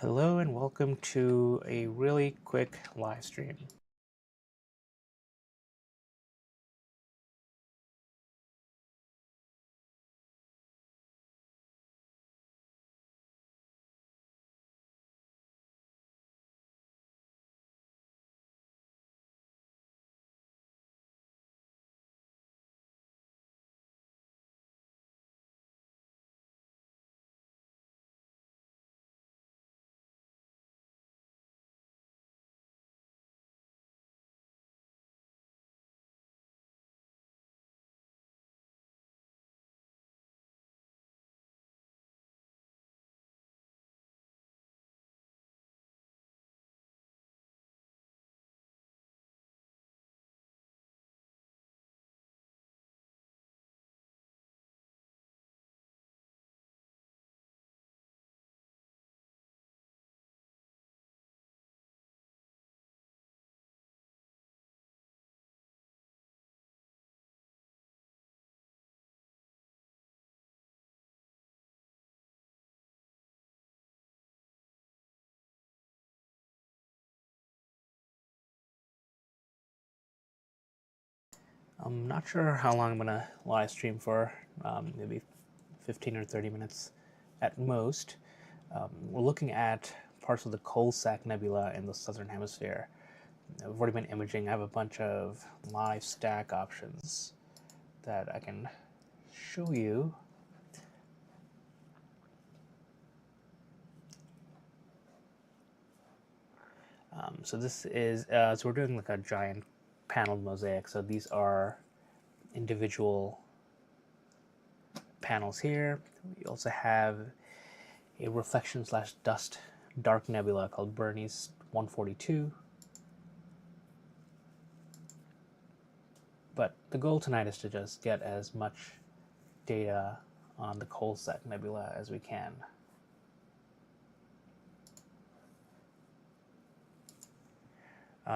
Hello and welcome to a really quick live stream. I'm not sure how long I'm going to live stream for, maybe 15 or 30 minutes at most. We're looking at parts of the Coal Sack Nebula in the southern hemisphere. I've already been imaging. I have a bunch of live stack options that I can show you. So this is, so we're doing like a giant panel mosaic. So these are individual panels here. We also have a reflection slash dust dark nebula called Bernie's 142. But the goal tonight is to just get as much data on the Coal Sack Nebula as we can.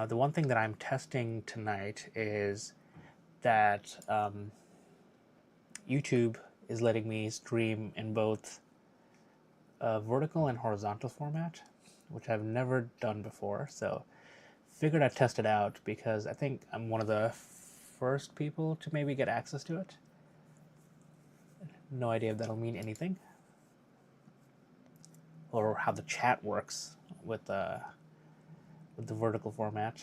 The one thing that I'm testing tonight is that YouTube is letting me stream in both vertical and horizontal format, which I've never done before. So figured I'd test it out because I think I'm one of the first people to maybe get access to it. No idea if that'll mean anything or how the chat works with the vertical format.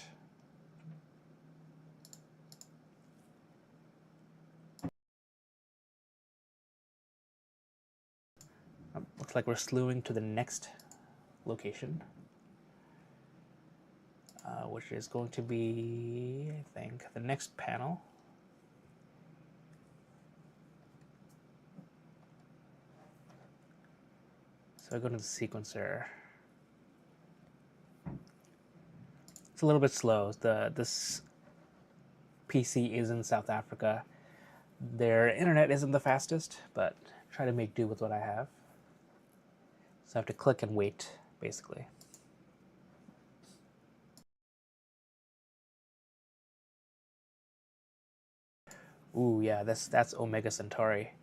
Looks like we're slewing to the next location, which is going to be, I think, the next panel. So I go to the sequencer. It's a little bit slow. This PC is in South Africa. Their internet isn't the fastest, but try to make do with what I have. So I have to click and wait, basically. Ooh, yeah, that's Omega Centauri.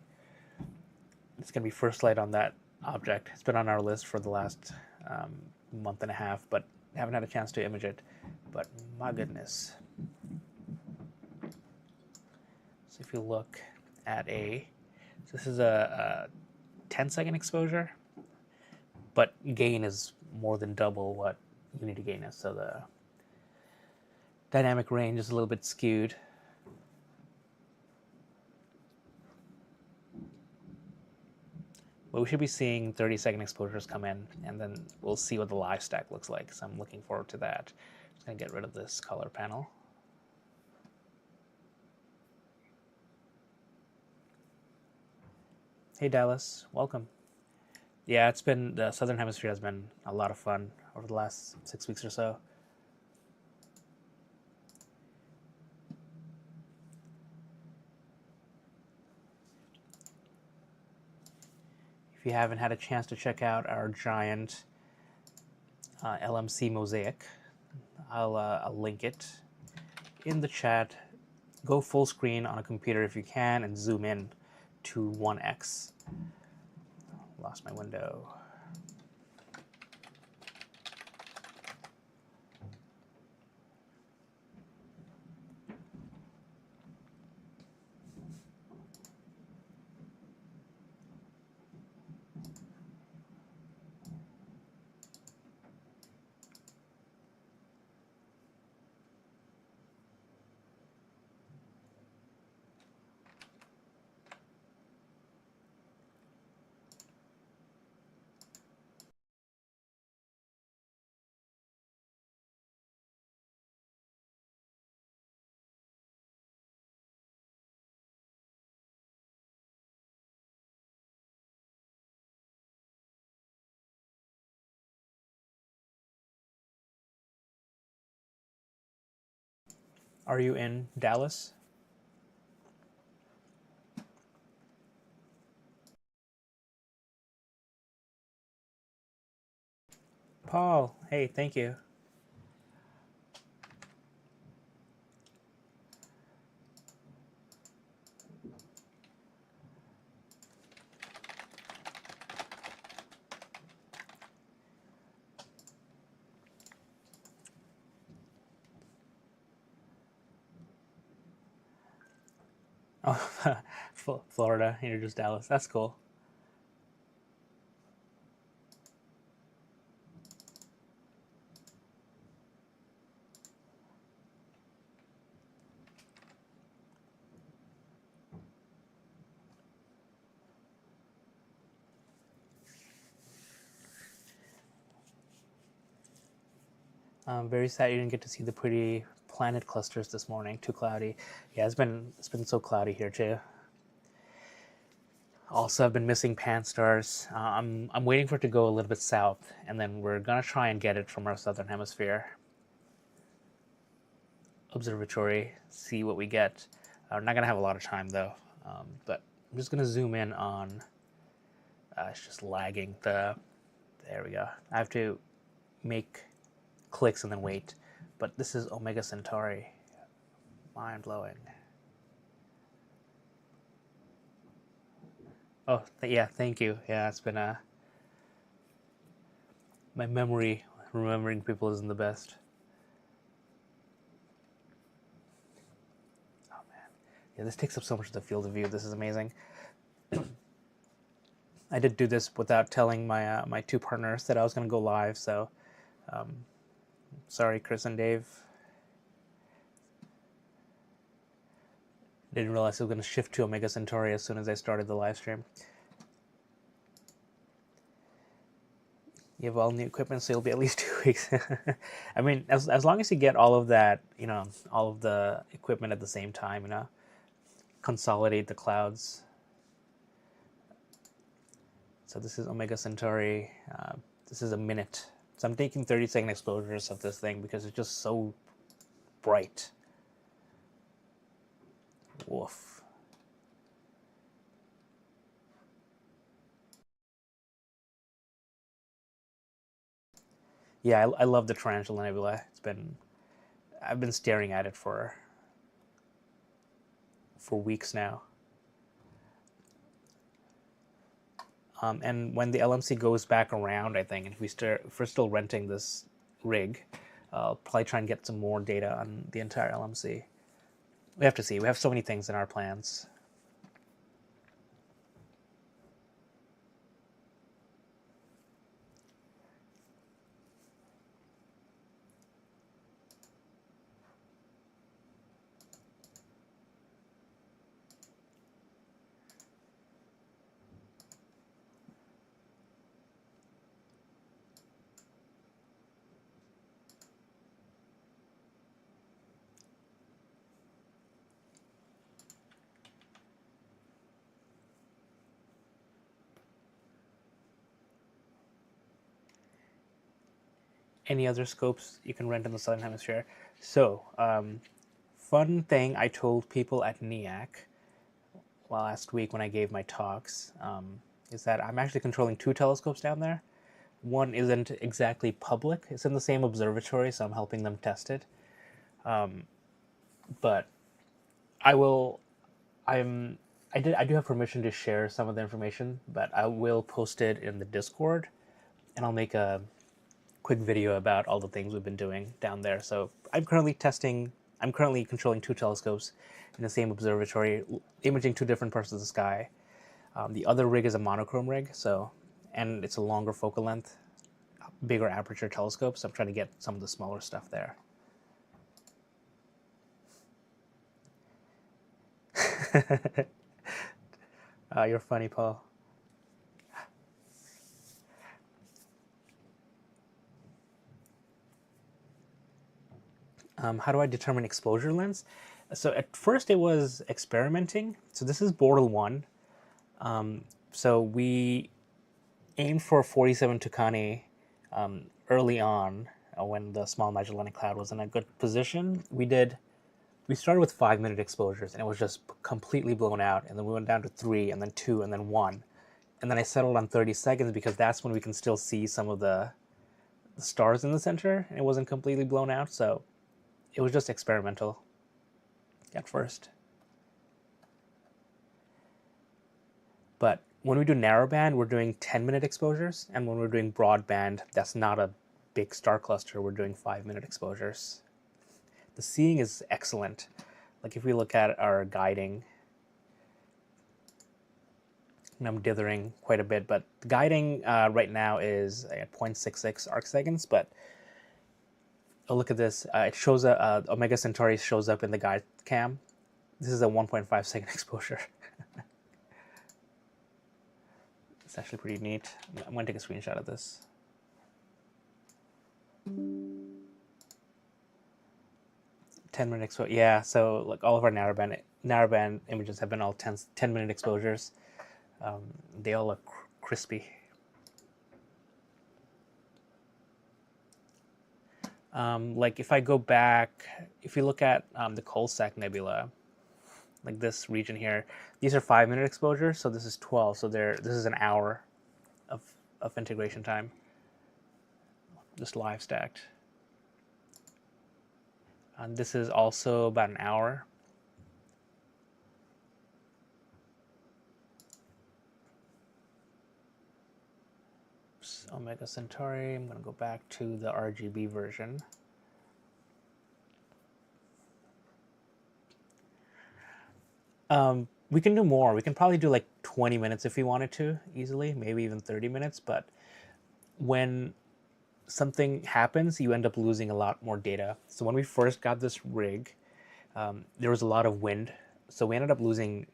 It's gonna be first light on that object. It's been on our list for the last month and a half, but haven't had a chance to image it. But my goodness. So if you look at this is a 10-second exposure, but gain is more than double what unity gain is. So the dynamic range is a little bit skewed. But we should be seeing 30-second exposures come in, and then we'll see what the live stack looks like. So I'm looking forward to that. Just gonna get rid of this color panel. Hey Dallas, welcome. Yeah, it's been, the Southern Hemisphere has been a lot of fun over the last 6 weeks or so. If you haven't had a chance to check out our giant LMC mosaic, I'll link it in the chat. Go full screen on a computer if you can and zoom in to 1x. Lost my window. Are you in Dallas? Paul, hey, thank you. Oh, Florida, you're just Dallas. That's cool. I'm very sad you didn't get to see the pretty planet clusters this morning. Too cloudy. Yeah, it's been so cloudy here too. Also, I've been missing pan stars. I'm waiting for it to go a little bit south, and then we're gonna try and get it from our southern hemisphere observatory. See what we get. We're not gonna have a lot of time though, but I'm just gonna zoom in on. It's just lagging. There we go. I have to make clicks and then wait. But this is Omega Centauri. Mind blowing. Oh, yeah, thank you. Yeah, it's been my memory remembering people isn't the best. Oh man, yeah, this takes up so much of the field of view. This is amazing. I did do this without telling my two partners that I was going to go live. So, sorry, Chris and Dave. Didn't realize I was going to shift to Omega Centauri as soon as I started the live stream. You have all new equipment, so you'll be at least 2 weeks. I mean, as long as you get all of that, all of the equipment at the same time, consolidate the clouds. So this is Omega Centauri. This is a minute. So I'm taking 30-second exposures of this thing because it's just so bright. Woof. Yeah, I love the Tarantula Nebula. I've been staring at it for weeks now. And when the LMC goes back around, I think, and if we're still renting this rig, I'll probably try and get some more data on the entire LMC. We have to see. We have so many things in our plans. Any other scopes you can rent in the Southern Hemisphere? So, fun thing I told people at NEAC last week when I gave my talks is that I'm actually controlling 2 telescopes down there. One isn't exactly public. It's in the same observatory, so I'm helping them test it. But I will. I do have permission to share some of the information, but I will post it in the Discord, and I'll make a quick video about all the things we've been doing down there. So I'm currently controlling 2 telescopes in the same observatory, imaging 2 different parts of the sky. The other rig is a monochrome rig, and it's a longer focal length, bigger aperture telescope. So I'm trying to get some of the smaller stuff there. You're funny, Paul. How do I determine exposure lens? So at first it was experimenting. So this is Bortle 1. So we aimed for 47 Tucani early on when the Small Magellanic Cloud was in a good position. We did we started with 5-minute exposures and it was just completely blown out, and then we went down to 3 and then 2 and then 1, and then I settled on 30 seconds because that's when we can still see some of the stars in the center and it wasn't completely blown out. So it was just experimental at first. But when we do narrowband, we're doing 10-minute exposures, and when we're doing broadband, that's not a big star cluster, we're doing 5-minute exposures. The seeing is excellent. Like if we look at our guiding, and I'm dithering quite a bit, but the guiding right now is at 0.66 arc seconds, but oh, look at this. It shows Omega Centauri shows up in the guide cam. This is a 1.5 second exposure. It's actually pretty neat. I'm going to take a screenshot of this. Ten-minute exposure. Yeah, so like all of our narrowband images have been all 10-minute exposures. They all look crispy. Like if I go back, if you look at the Coalsack Nebula, like this region here, these are 5-minute exposures, so this is 12. So this is an hour of integration time, just live stacked. And this is also about an hour. Oops, Omega Centauri. I'm going to go back to the RGB version. We can do more. We can probably do like 20 minutes if we wanted to, easily, maybe even 30 minutes. But when something happens, you end up losing a lot more data. So when we first got this rig, there was a lot of wind. So we ended up losing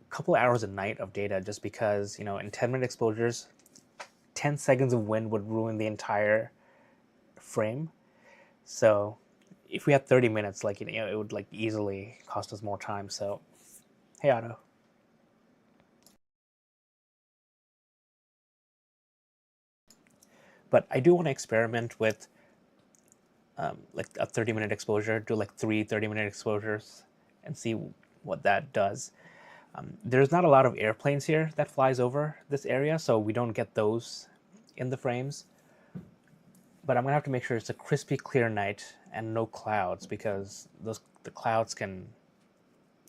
a couple hours a night of data just because, in 10-minute exposures, 10 seconds of wind would ruin the entire frame. So if we had 30 minutes, like, it would like easily cost us more time. So, hey, Otto. But I do want to experiment with like a 30-minute exposure, do like 3 30-minute exposures and see what that does. There's not a lot of airplanes here that flies over this area, so we don't get those in the frames. But I'm gonna have to make sure it's a crispy clear night and no clouds, because the clouds can,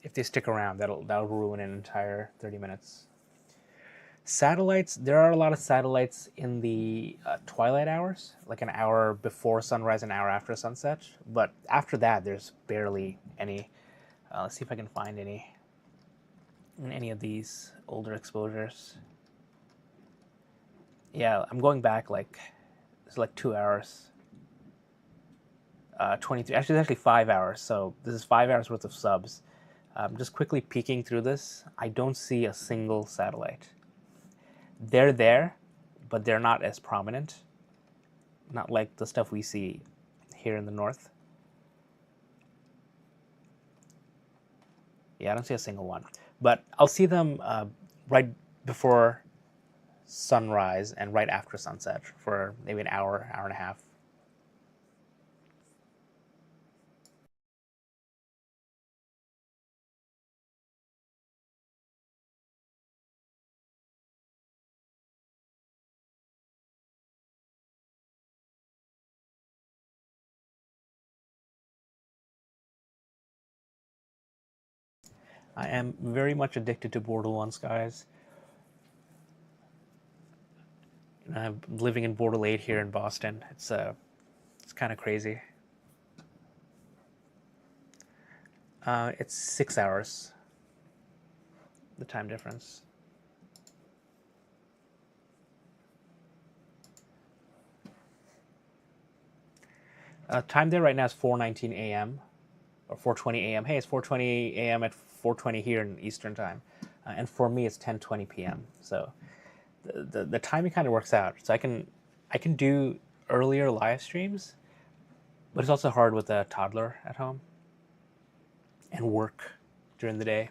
if they stick around, that'll ruin an entire 30 minutes. Satellites, there are a lot of satellites in the twilight hours, like an hour before sunrise, an hour after sunset. But after that, there's barely any. Let's see if I can find any in any of these older exposures. Yeah, I'm going back it's like 2 hours. 23, actually, it's actually 5 hours. So this is 5 hours worth of subs. Just quickly peeking through this, I don't see a single satellite. They're there, but they're not as prominent. Not like the stuff we see here in the north. Yeah, I don't see a single one. But I'll see them right before sunrise and right after sunset for maybe an hour, hour and a half. I am very much addicted to Bortle 1 skies. I'm living in Bortle 8 here in Boston. It's kind of crazy. It's 6 hours, the time difference. Time there right now is 4:19 a.m. or 4:20 a.m. Hey, it's 4:20 a.m. at 4:20 here in Eastern time, and for me it's 10:20 p.m. So the timing kind of works out. So I can do earlier live streams, but it's also hard with a toddler at home and work during the day.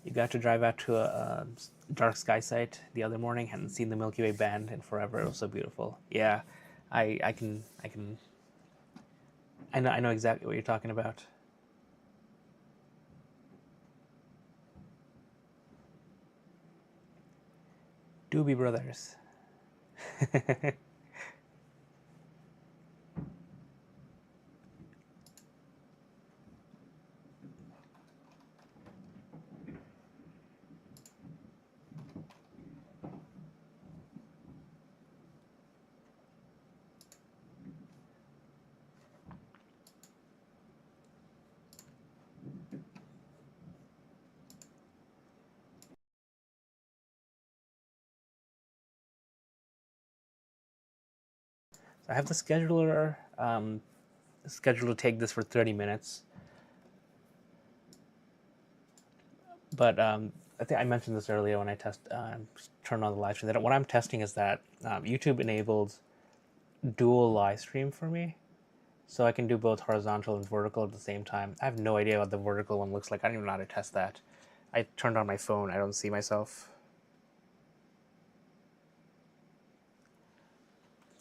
You got to drive out to a dark sky site the other morning. Hadn't seen the Milky Way band in forever. It was so beautiful. Yeah, I know exactly what you're talking about. Doobie Brothers. I have the scheduler scheduled to take this for 30 minutes, but I think I mentioned this earlier when I turned on the live stream. That what I'm testing is that YouTube enabled dual live stream for me, so I can do both horizontal and vertical at the same time. I have no idea what the vertical one looks like. I don't even know how to test that. I turned on my phone. I don't see myself,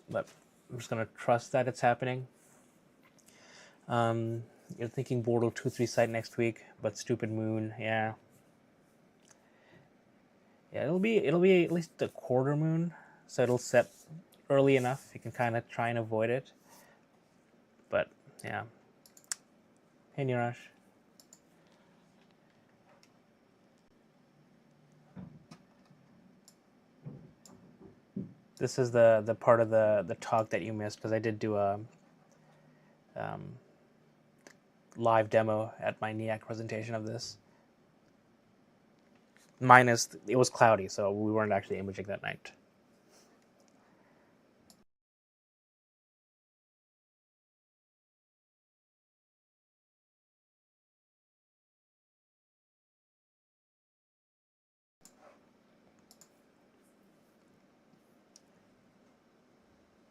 but I'm just gonna trust that it's happening. You're thinking Bortle 2-3 site next week, but stupid moon, yeah. Yeah, it'll be at least a quarter moon, so it'll set early enough. You can kind of try and avoid it. But yeah. Hey Niraj. This is the part of the talk that you missed because I did do a live demo at my NEAC presentation of this. Minus, it was cloudy, so we weren't actually imaging that night.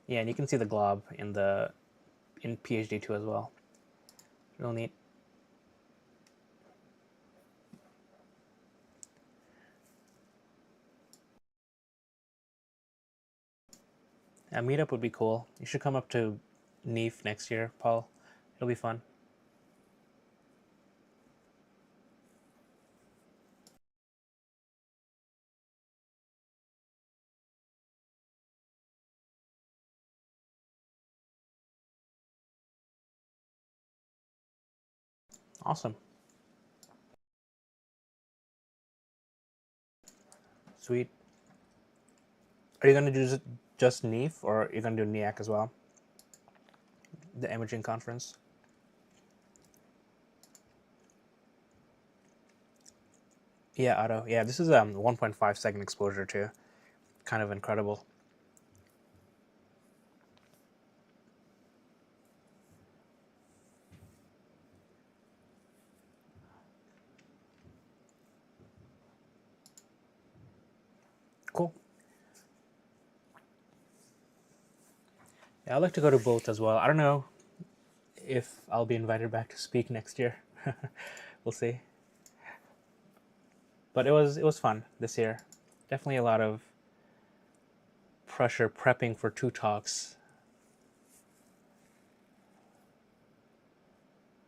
Yeah, and you can see the glob in PhD 2 as well. Real neat. A meetup would be cool. You should come up to NEAF next year, Paul. It'll be fun. Awesome. Sweet. Are you going to do just NEAF, or are you going to do NEAC as well? The imaging conference? Yeah, Otto. Yeah, this is 1.5 second exposure too. Kind of incredible. Cool. Yeah, I'd like to go to both as well. I don't know if I'll be invited back to speak next year. We'll see. But it was fun this year. Definitely a lot of pressure prepping for 2 talks.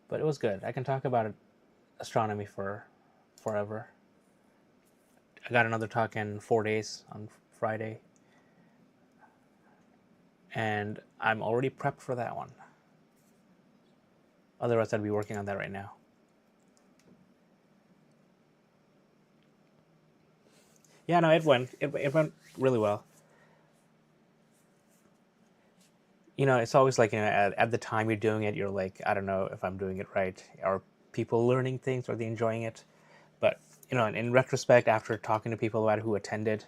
But it was good. I can talk about astronomy for forever. I got another talk in 4 days on Friday. And I'm already prepped for that one. Otherwise, I'd be working on that right now. Yeah, no, it went really well. It's always like, at the time you're doing it, you're like, I don't know if I'm doing it right. Are people learning things? Are they enjoying it? But, in retrospect, after talking to people about who attended,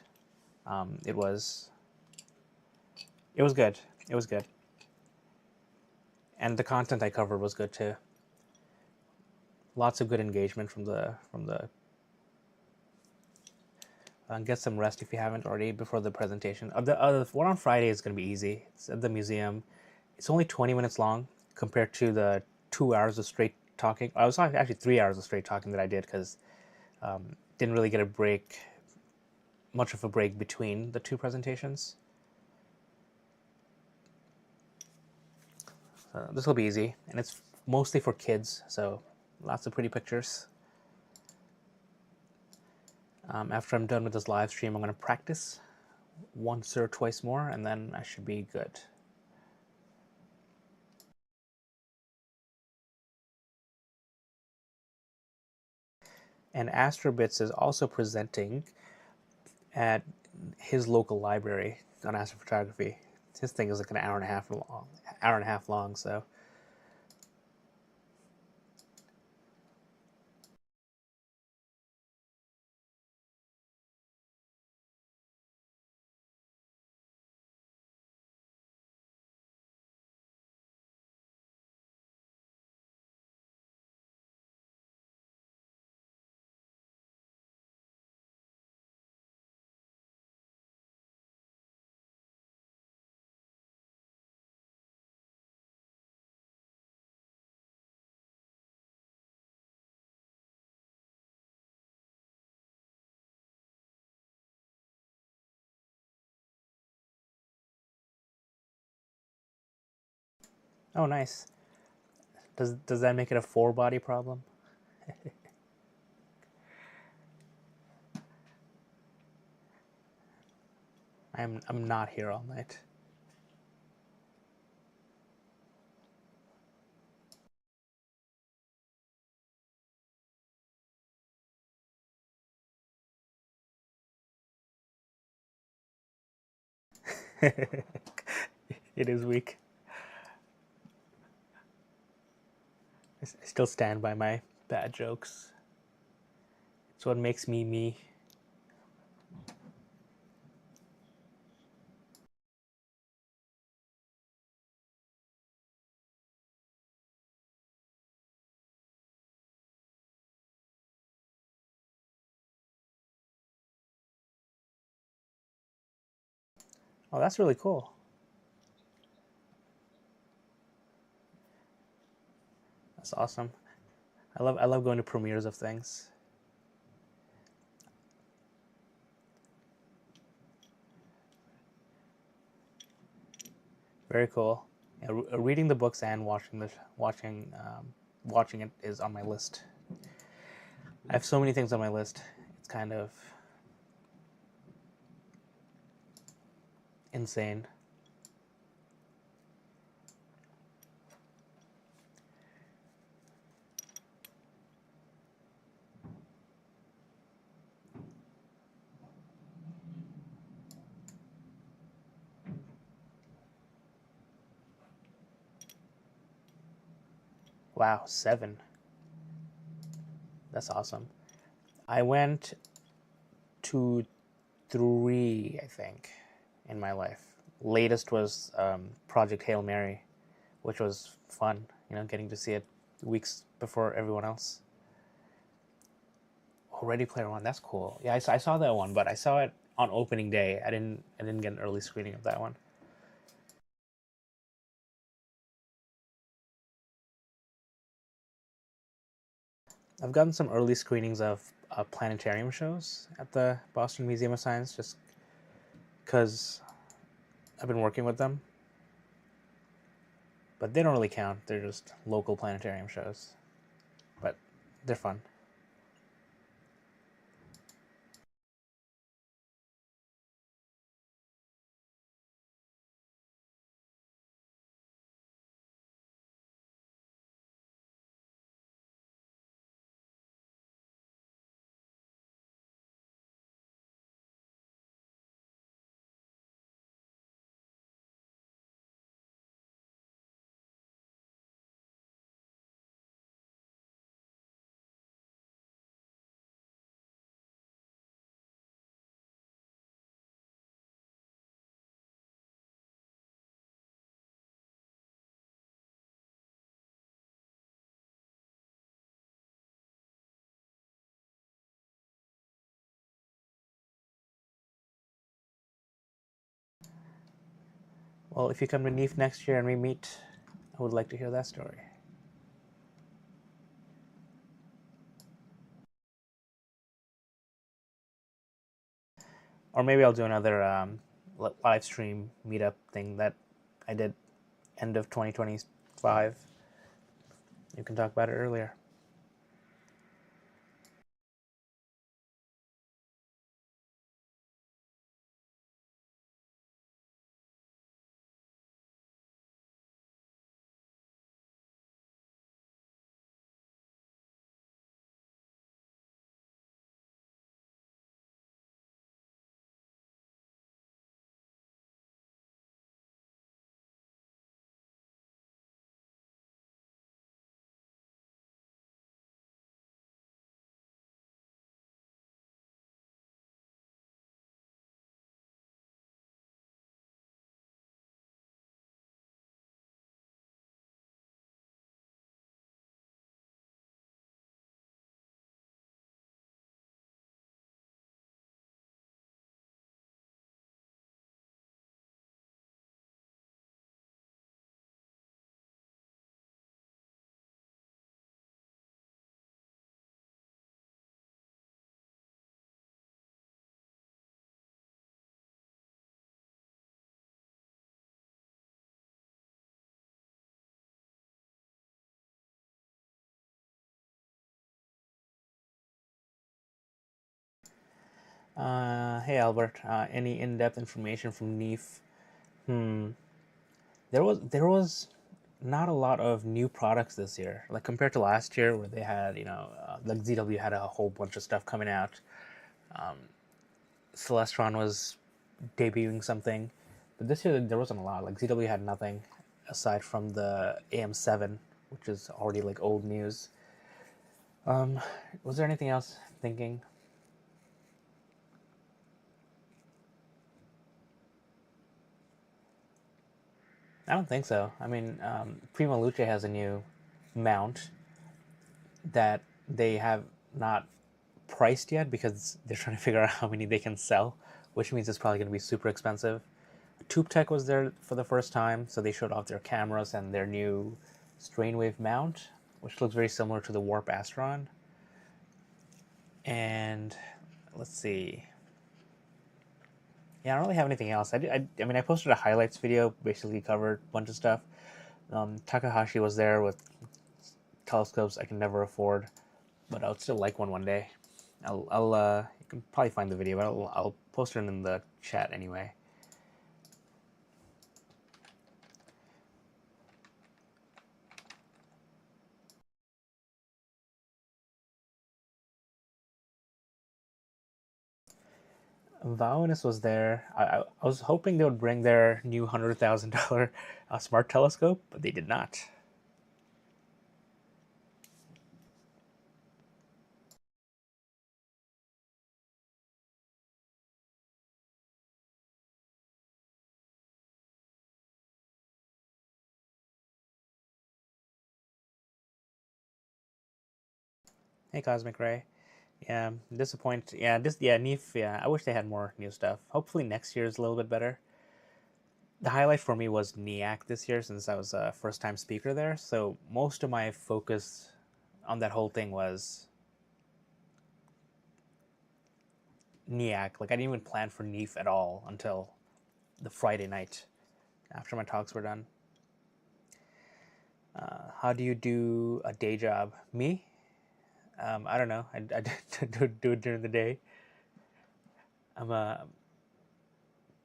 it was good. It was good. And the content I covered was good too. Lots of good engagement from the get some rest if you haven't already before the presentation. The other one on Friday is going to be easy. It's at the museum. It's only 20 minutes long compared to the 2 hours of straight talking. I was actually 3 hours of straight talking that I did because didn't really get a break, much of a break between the two presentations. So this will be easy, and it's mostly for kids, so lots of pretty pictures. After I'm done with this live stream, I'm going to practice once or twice more, and then I should be good. And Astrobits is also presenting at his local library on astrophotography. His thing is like an hour and a half long, so. Oh, nice. Does that make it a 4-body problem? I'm not here all night. It is weak. I still stand by my bad jokes. It's what makes me me. Oh, that's really cool. That's awesome. I love going to premieres of things. Very cool. Yeah, reading the books and watching it is on my list. I have so many things on my list. It's kind of insane. Wow, 7. That's awesome. I went to 3, I think, in my life. Latest was Project Hail Mary, which was fun. You know, getting to see it weeks before everyone else. Oh, Ready Player One. That's cool. Yeah, I saw that one, but I saw it on opening day. I didn't get an early screening of that one. I've gotten some early screenings of planetarium shows at the Boston Museum of Science, just because I've been working with them. But they don't really count. They're just local planetarium shows. But they're fun. Well, if you come to NEAF next year and we meet, I would like to hear that story. or maybe I'll do another live stream meetup thing that I did end of 2025. You can talk about it earlier. Hey Albert, any in-depth information from NEAF? Hmm. There was not a lot of new products this year, like compared to last year where they had, like ZW had a whole bunch of stuff coming out. Celestron was debuting something, but this year there wasn't a lot. Like ZW had nothing aside from the AM7, which is already like old news. Was there anything else? Thinking. I don't think so. I mean, Primo Luce has a new mount that they have not priced yet because they're trying to figure out how many they can sell, which means it's probably going to be super expensive. Tube Tech was there for the first time, so they showed off their cameras and their new Strainwave mount, which looks very similar to the Warp Astron. And let's see. Yeah, I don't really have anything else. I mean, I posted a highlights video, basically covered a bunch of stuff. Takahashi was there with telescopes I can never afford, but I would still like one day. You can probably find the video, but I'll post it in the chat anyway. Vaonis was there. I was hoping they would bring their new $100,000 smart telescope, but they did not. Hey, Cosmic Ray. Yeah, disappoint. Yeah, NEAF. Yeah, I wish they had more new stuff. Hopefully next year is a little bit better. The highlight for me was NEAC this year since I was a first-time speaker there. So most of my focus on that whole thing was NEAC. Like I didn't even plan for NEAF at all until the Friday night after my talks were done. How do you do a day job? Me? I don't know. I do it during the day. I'm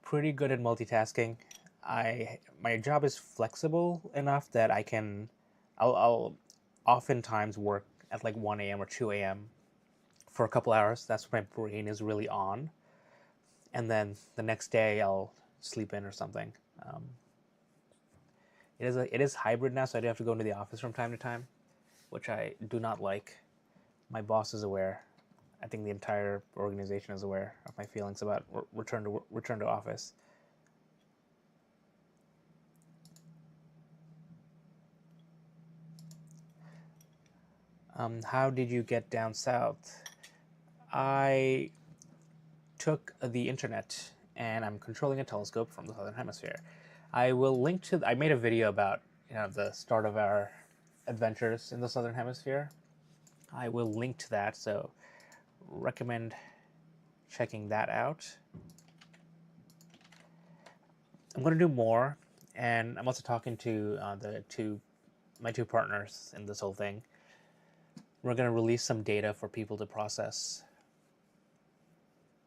pretty good at multitasking. My job is flexible enough that I'll oftentimes work at like 1 a.m. or 2 a.m. for a couple hours. That's when my brain is really on, and then the next day I'll sleep in or something. Um, it is hybrid now, so I do have to go into the office from time to time, which I do not like. My boss is aware. I think the entire organization is aware of my feelings about return to office. How did you get down south? I took the internet and I'm controlling a telescope from the southern hemisphere. I will link to. I made a video about the start of our adventures in the southern hemisphere. I will link to that. So recommend checking that out. I'm going to do more, and I'm also talking to my two partners in this whole thing. We're going to release some data for people to process.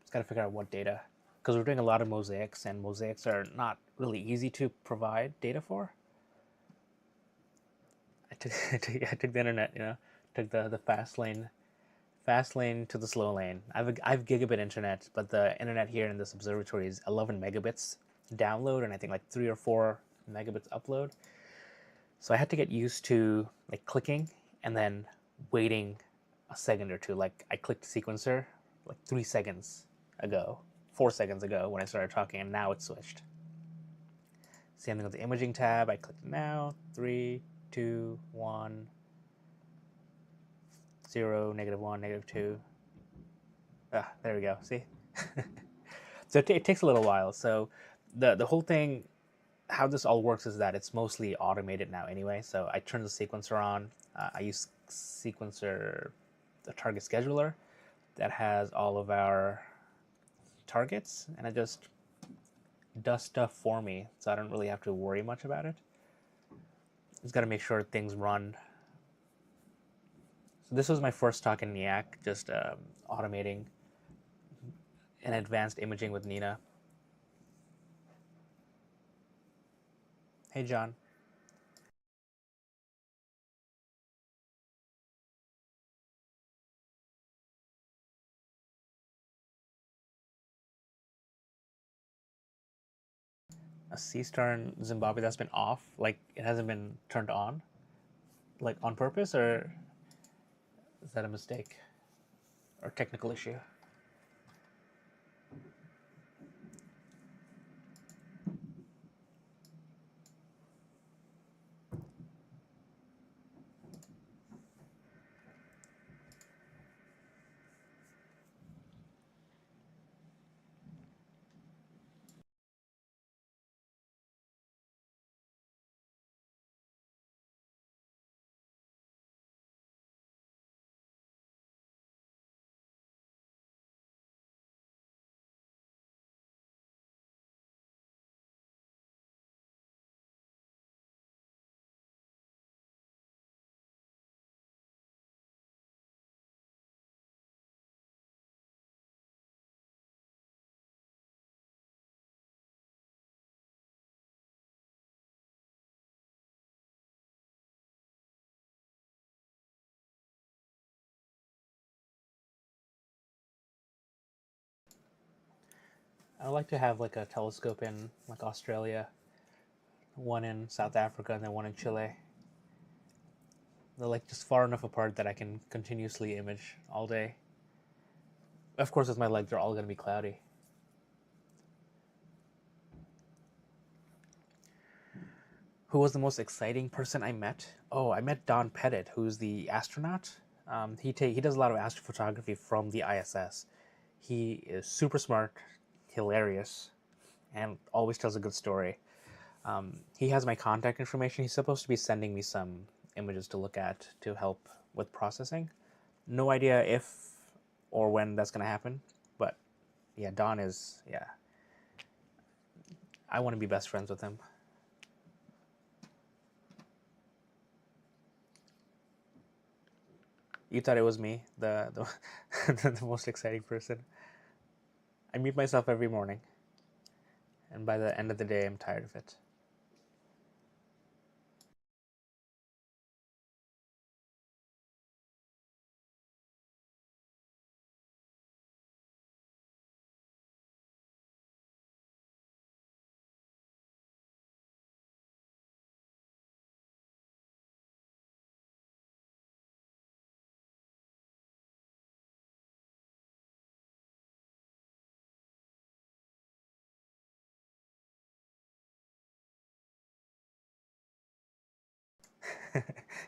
Just got to figure out what data, because we're doing a lot of mosaics, and mosaics are not really easy to provide data for. I took the internet, took the fast lane to the slow lane. I've gigabit internet, but the internet here in this observatory is 11 megabits download, and I think like 3 or 4 megabits upload. So I had to get used to like clicking and then waiting a second or two. Like I clicked sequencer like 3 seconds ago, 4 seconds ago when I started talking, and now it's switched. Same thing with the imaging tab. I clicked now. 3, 2, 1, 0, -1, -2. There we go. See? So it takes a little while. So the whole thing, how this all works is that it's mostly automated now anyway. So I turn the sequencer on. I use sequencer, the target scheduler that has all of our targets, and it just does stuff for me, so I don't really have to worry much about it. Just got to make sure things run. So this was my first talk in NIAC, just automating an advanced imaging with Nina. Hey, John. A sea star in Zimbabwe that's been off, like it hasn't been turned on, like on purpose, or is that a mistake or technical issue? I would like to have like a telescope in like Australia, one in South Africa, and then one in Chile. They're like just far enough apart that I can continuously image all day. Of course, with my legs, they're all going to be cloudy. Who was the most exciting person I met? Oh, I met Don Pettit, who's the astronaut. He does a lot of astrophotography from the ISS. He is super smart, hilarious, and always tells a good story. He has my contact information. He's supposed to be sending me some images to look at to help with processing. No idea if or when that's going to happen, but yeah, Don is, yeah. I want to be best friends with him. You thought it was me, the most exciting person. I meet myself every morning, and by the end of the day, I'm tired of it.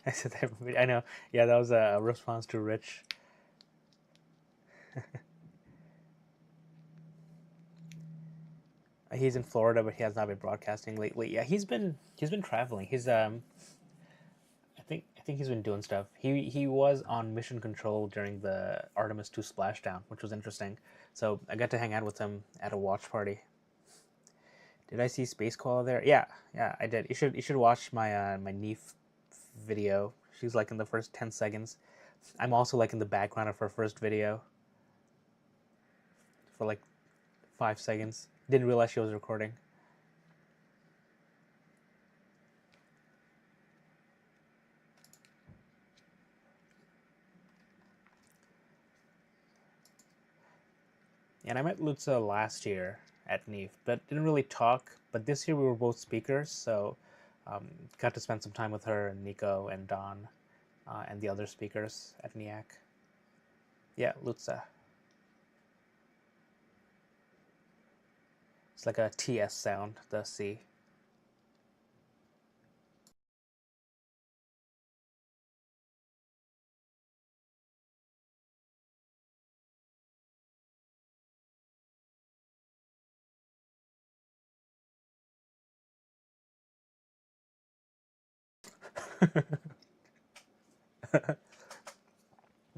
I said everybody. I know. Yeah, that was a response to Rich. He's in Florida, but he has not been broadcasting lately. Yeah, he's been traveling. I think he's been doing stuff. He was on mission control during the Artemis 2 splashdown, which was interesting. So I got to hang out with him at a watch party. Did I see Space Koala there? Yeah, yeah, I did. You should watch my Neef video. She's like in the first 10 seconds. I'm also like in the background of her first video for like 5 seconds. Didn't realize she was recording. And I met Lutza last year at Neef, but didn't really talk. But this year we were both speakers, so got to spend some time with her and Nico and Don and the other speakers at NEAC. Yeah, Lutza. It's like a TS sound, the C.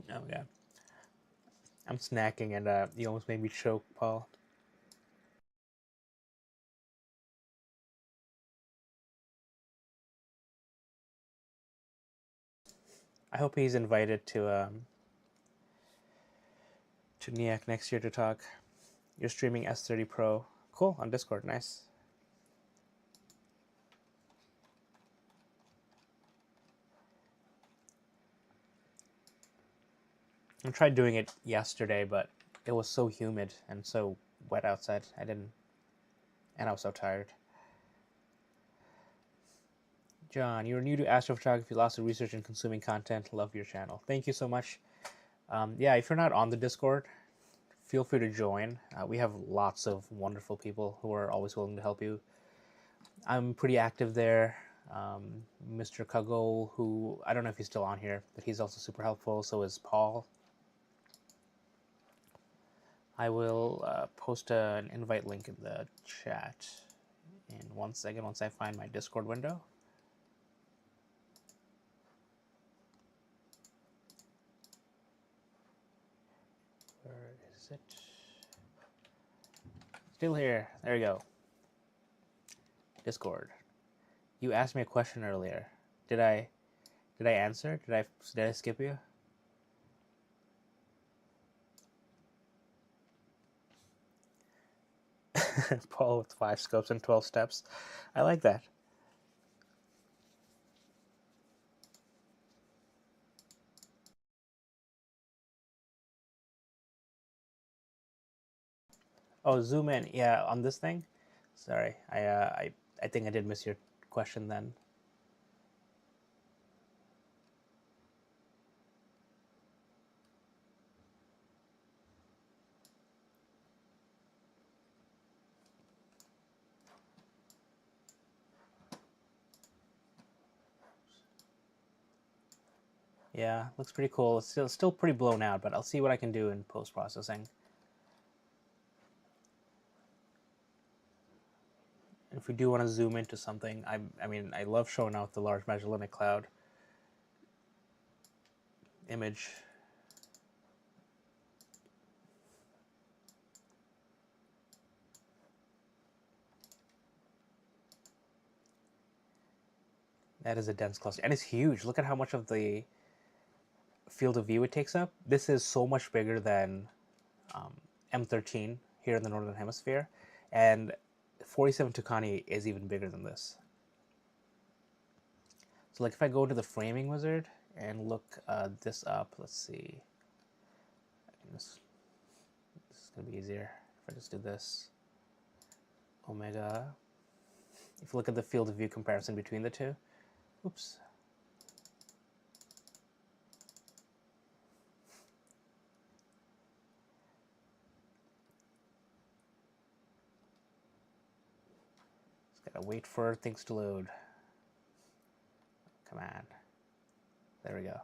Oh yeah. I'm snacking and you almost made me choke, Paul. I hope he's invited to NEAC next year to talk. You're streaming S30 Pro. Cool, on Discord, nice. I tried doing it yesterday, but it was so humid and so wet outside. And I was so tired. John, you're new to astrophotography, lots of research and consuming content. Love your channel. Thank you so much. Yeah, if you're not on the Discord, feel free to join. We have lots of wonderful people who are always willing to help you. I'm pretty active there. Mr. Kagol, who I don't know if he's still on here, but he's also super helpful. So is Paul. I will post an invite link in the chat in 1 second once I find my Discord window. Where is it? Still here. There you go. Discord. You asked me a question earlier. Did I answer? Did I skip you? Paul with 5 scopes and 12 steps. I like that. Oh, zoom in. Yeah, on this thing. Sorry, I think I did miss your question then. Yeah, looks pretty cool. It's still pretty blown out, but I'll see what I can do in post-processing. If we do want to zoom into something, I mean, I love showing out the Large Magellanic Cloud image. That is a dense cluster, and it's huge. Look at how much of the field of view it takes up. This is so much bigger than M13 here in the Northern Hemisphere, and 47 Tucani is even bigger than this. So like if I go to the framing wizard and look this up, let's see. This is going to be easier if I just do this. Omega. If you look at the field of view comparison between the two. Oops. Just gotta wait for things to load. Come on. There we go.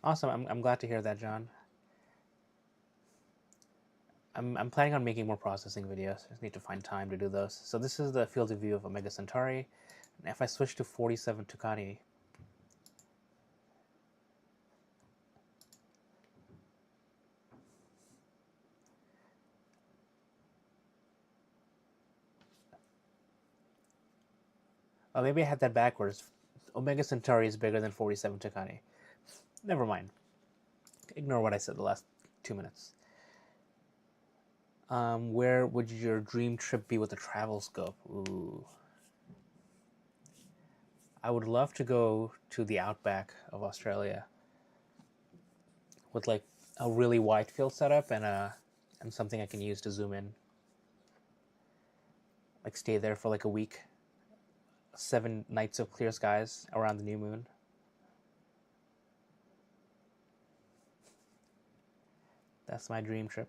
Awesome. I'm glad to hear that, John. I'm planning on making more processing videos. I just need to find time to do those. So this is the field of view of Omega Centauri. And if I switch to 47 Tucani, oh, maybe I had that backwards. Omega Centauri is bigger than 47 Tucani. Never mind. Ignore what I said the last 2 minutes. Where would your dream trip be with a travel scope? Ooh. I would love to go to the outback of Australia with like a really wide field setup and something I can use to zoom in. Like stay there for like a week. 7 nights of clear skies around the new moon. That's my dream trip.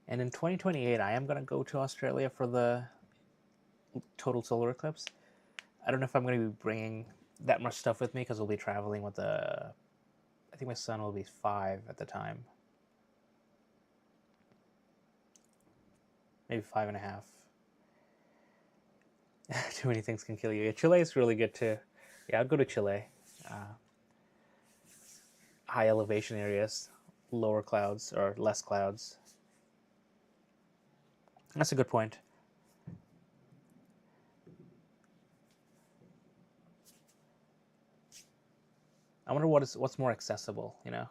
And in 2028, I am going to go to Australia for the total solar eclipse. I don't know if I'm going to be bringing that much stuff with me because we'll be traveling with I think my son will be 5 at the time. Maybe 5.5. Too many things can kill you. Yeah, Chile is really good too. Yeah, I'd go to Chile. High elevation areas, lower clouds or less clouds. That's a good point. I wonder what's more accessible, you know?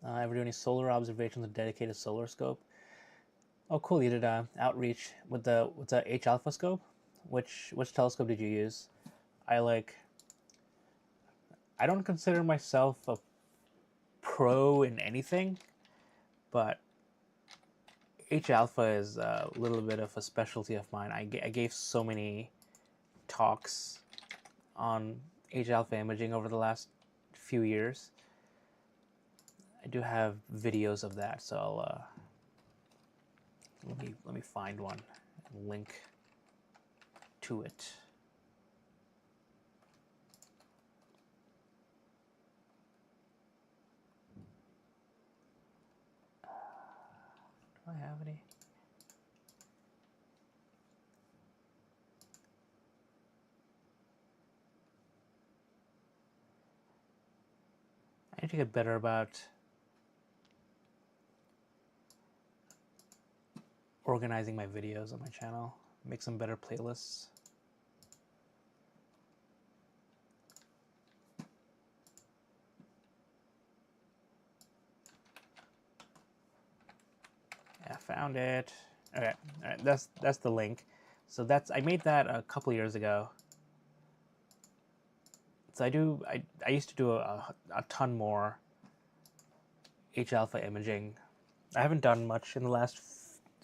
Ever do any solar observations with a dedicated solar scope? Oh, cool! You did outreach with the H alpha scope. Which telescope did you use? I like. I don't consider myself a pro in anything, but H alpha is a little bit of a specialty of mine. I gave so many talks on H alpha imaging over the last few years. I do have videos of that, so I'll let me find one and link to it. Do I have any? I need to get better about organizing my videos on my channel. Make some better playlists. Yeah, found it. Okay, all right, that's the link. So I made that a couple years ago. So I used to do a ton more H alpha imaging. I haven't done much in the last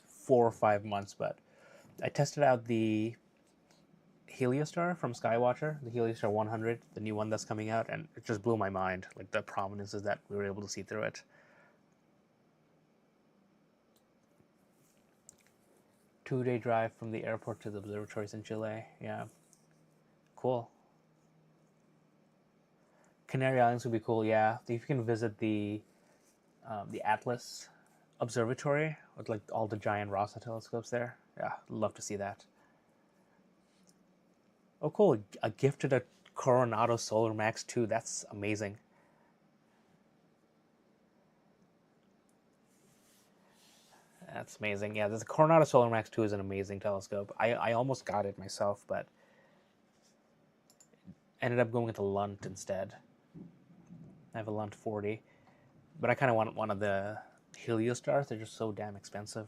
4 or 5 months, but I tested out the Heliostar from Skywatcher, the Heliostar 100, the new one that's coming out, and it just blew my mind. Like the prominences that we were able to see through it. 2-day drive from the airport to the observatories in Chile. Yeah, cool. Canary Islands would be cool. Yeah, if you can visit the Atlas Observatory with like all the giant Rosetta telescopes there. Yeah, love to see that. Oh, cool! A gift to the Coronado Solar Max 2. That's amazing. That's amazing. Yeah, the Coronado Solar Max 2 is an amazing telescope. I almost got it myself, but ended up going with the Lunt instead. I have a Lunt 40, but I kind of want one of the heliostars, they're just so damn expensive.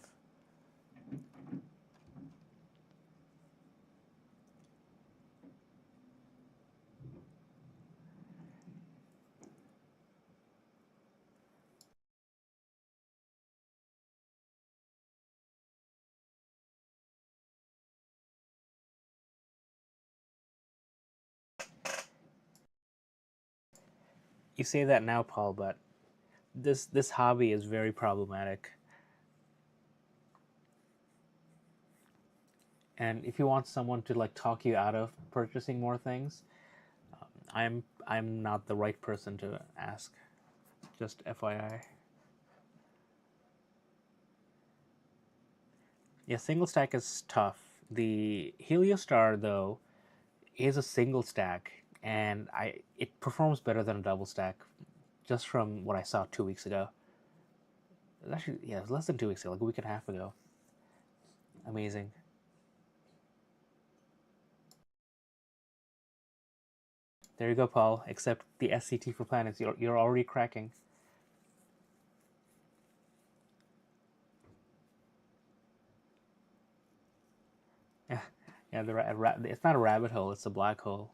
You say that now, Paul, but this hobby is very problematic. And if you want someone to like talk you out of purchasing more things, I'm not the right person to ask. Just FYI. Yeah, single stack is tough. The Heliostar though is a single stack, and it performs better than a double stack, just from what I saw 2 weeks ago. It was actually, yeah, it was less than 2 weeks ago, like a week and a half ago. Amazing. There you go, Paul. Accept the SCT for planets. You're already cracking. Yeah, yeah. It's not a rabbit hole. It's a black hole.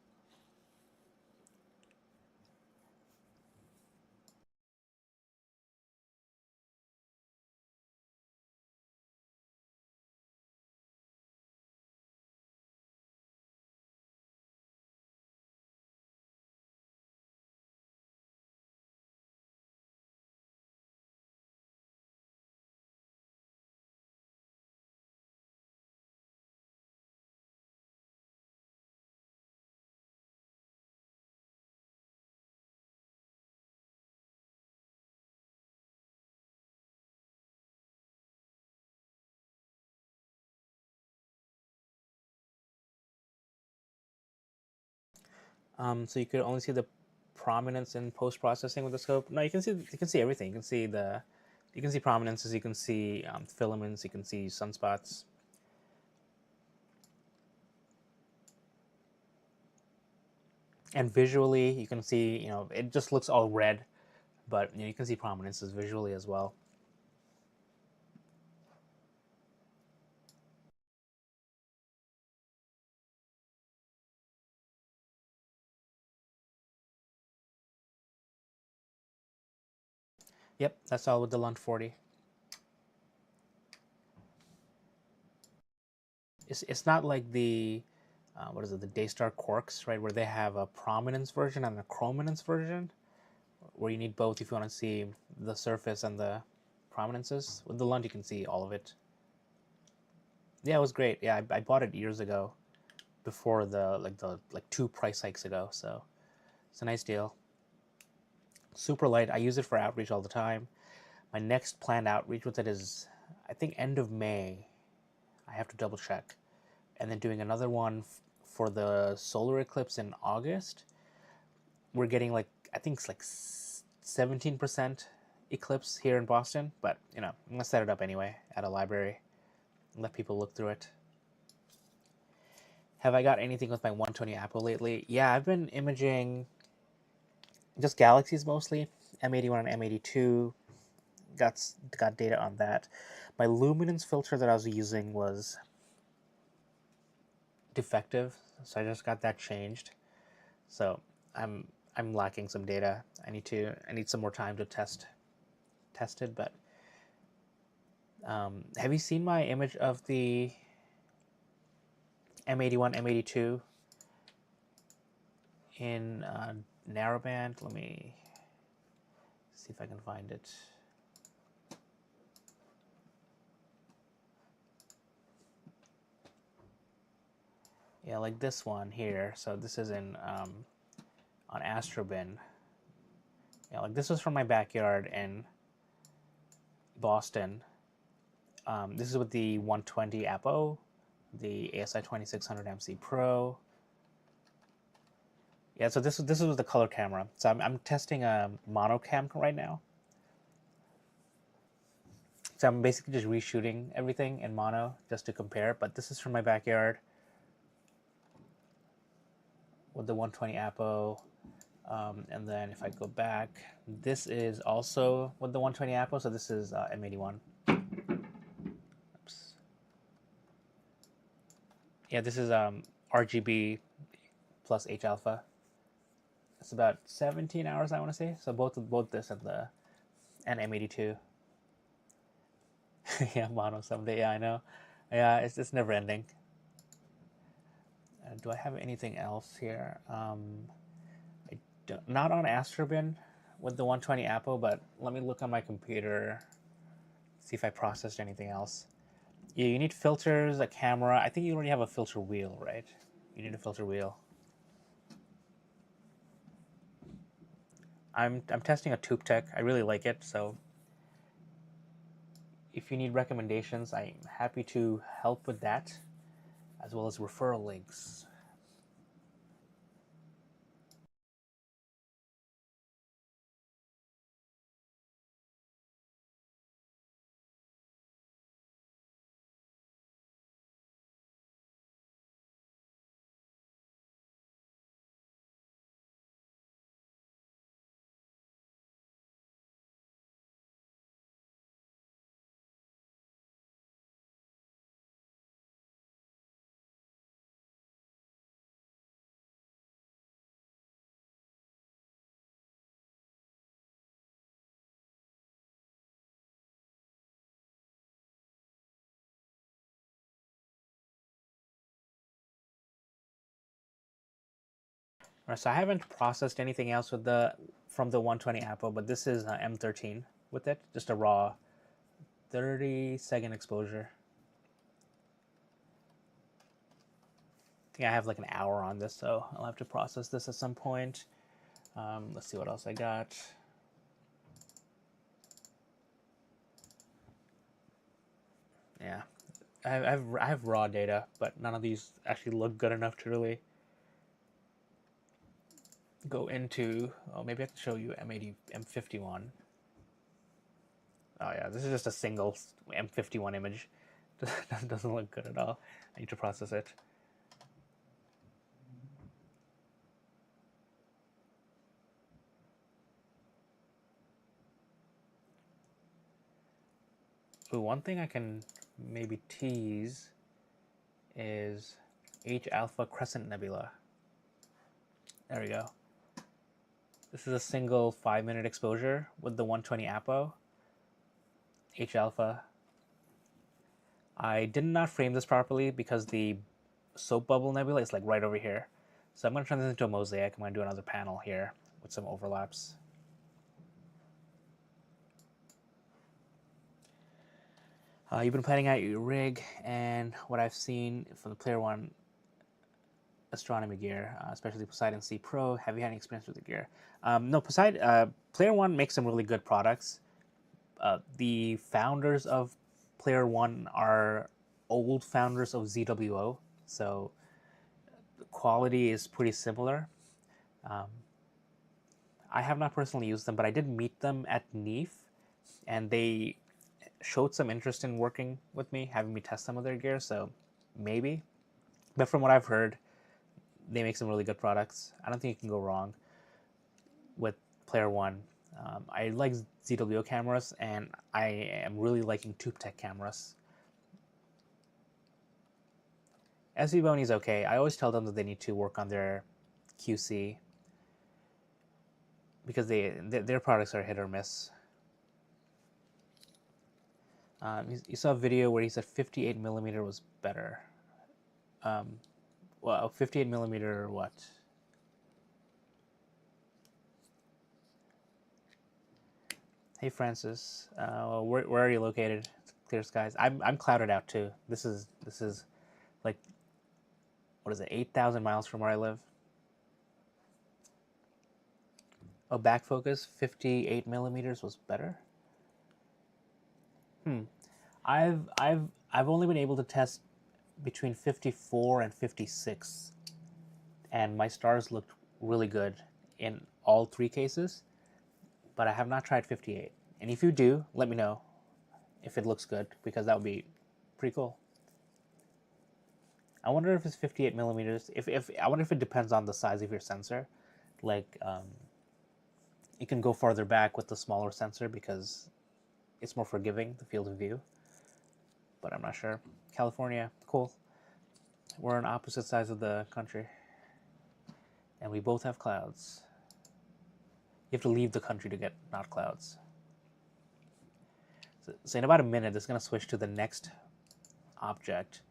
So you could only see the prominence in post processing with the scope. No, you can see everything. You can see prominences. You can see filaments. You can see sunspots. And visually, you can see, it just looks all red, but you can see prominences visually as well. Yep, that's all with the Lunt 40. It's not like the what is it, the Daystar Quarks, right, where they have a prominence version and a chrominance version, where you need both if you want to see the surface and the prominences. With the Lunt, you can see all of it. Yeah, it was great. Yeah, I bought it years ago, before the 2 price hikes ago. So it's a nice deal. Super light. I use it for outreach all the time. My next planned outreach with it is, I think, end of May. I have to double check. And then doing another one for the solar eclipse in August. We're getting I think it's 17% eclipse here in Boston, but I'm gonna set it up anyway at a library and let people look through it. Have I got anything with my 120 Apple lately? Yeah, I've been imaging just galaxies mostly, M81 and M82. Got data on that. My luminance filter that I was using was defective, so I just got that changed. So I'm lacking some data. I need some more time to test it. But have you seen my image of the M81, M82 in narrowband? Let me see if I can find it. Yeah, like this one here. So this is in on Astrobin. Yeah, like this was from my backyard in Boston. This is with the 120 Apo, the ASI 2600 MC Pro. Yeah, so this was the color camera. So I'm testing a monocam right now. So I'm basically just reshooting everything in mono just to compare. But this is from my backyard with the 120 Apo. And then if I go back, this is also with the 120 APO, so this is M81. Oops. Yeah, this is RGB plus H alpha. It's about 17 hours, I want to say. So both this and the and M82. Yeah, mono someday. Yeah, I know. Yeah, it's never ending. Do I have anything else here? I don't, not on Astrobin with the 120 Apo, but let me look on my computer, see if I processed anything else. Yeah, you need filters, a camera. I think you already have a filter wheel, right? You need a filter wheel. I'm testing a TubeTech. I really like it, so if you need recommendations, I'm happy to help with that, as well as referral links. All right, so I haven't processed anything else with the from the 120 Apo, but this is M13 with it, just a raw 30-second exposure. I think I have like an hour on this, so I'll have to process this at some point. Let's see what else I got. Yeah, I have raw data, but none of these actually look good enough to really go into. Oh, maybe I can show you M80, M51. Oh yeah, this is just a single M51 image. Doesn't look good at all. I need to process it. Ooh, one thing I can maybe tease is H Alpha Crescent Nebula. There we go. This is a single 5-minute exposure with the 120 Apo. H Alpha. I did not frame this properly because the soap bubble nebula is like right over here. So I'm going to turn this into a mosaic. I'm going to do another panel here with some overlaps. You've been planning out your rig, and what I've seen from the Player One astronomy gear, especially Poseidon C Pro, have you had any experience with the gear? No, Player One makes some really good products. The founders of Player One are old founders of ZWO, so the quality is pretty similar. Um, I have not personally used them, but I did meet them at NEAF, and they showed some interest in working with me, having me test some of their gear, so maybe. But from what I've heard, they make some really good products. I don't think you can go wrong with Player One. I like ZWO cameras, and I am really liking TubeTech cameras. SV Bony is okay. I always tell them that they need to work on their QC because their products are hit or miss. You saw a video where he said 58 millimeter was better. Well, 58 millimeter what? Hey Francis, where are you located? Clear skies. I'm clouded out too. This is like, what is it? 8,000 miles from where I live. Oh, back focus 58 millimeters was better. I've only been able to test between 54 and 56, and my stars looked really good in all three cases. But I have not tried 58. And if you do, let me know if it looks good, because that would be pretty cool. I wonder if it's 58 millimeters. If I wonder if it depends on the size of your sensor. like you can go farther back with the smaller sensor because it's more forgiving, the field of view. But I'm not sure. California, cool. We're on opposite sides of the country, and we both have clouds. You have to leave the country to get not clouds. So in about a minute, it's going to switch to the next object,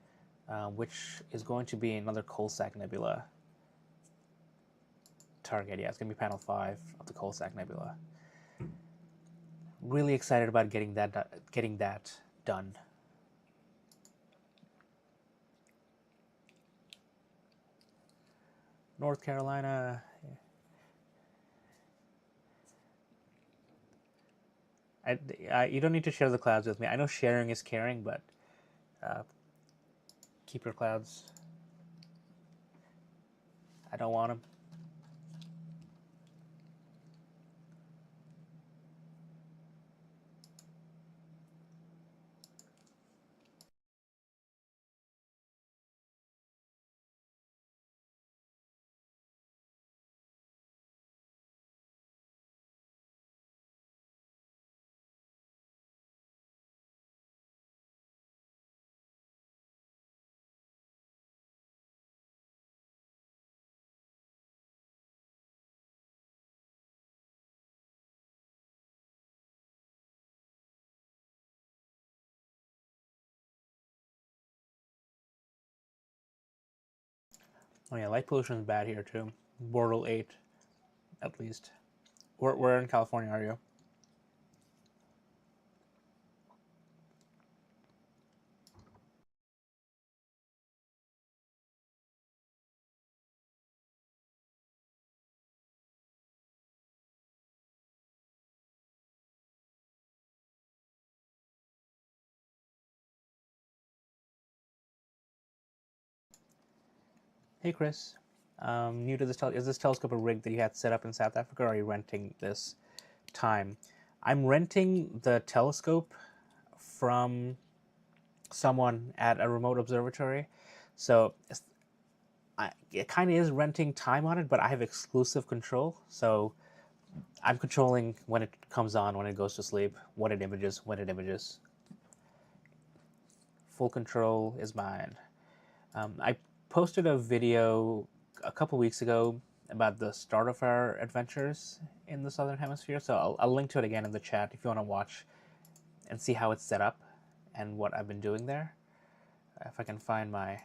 which is going to be another Coalsack Nebula target. Yeah, it's going to be panel 5 of the Coalsack Nebula. Really excited about getting that done. North Carolina. You don't need to share the clouds with me. I know sharing is caring, but keep your clouds. I don't want them. Oh yeah, light pollution is bad here too. Bortle 8, at least. Where in California are you? Hey Chris, new to this is this telescope a rig that you had set up in South Africa, or are you renting this time? I'm renting the telescope from someone at a remote observatory, so it kind of is renting time on it, but I have exclusive control. So I'm controlling when it comes on, when it goes to sleep, what it images, when it images. Full control is mine. I posted a video a couple weeks ago about the start of our adventures in the Southern Hemisphere, so I'll link to it again in the chat if you want to watch and see how it's set up and what I've been doing there. If I can find my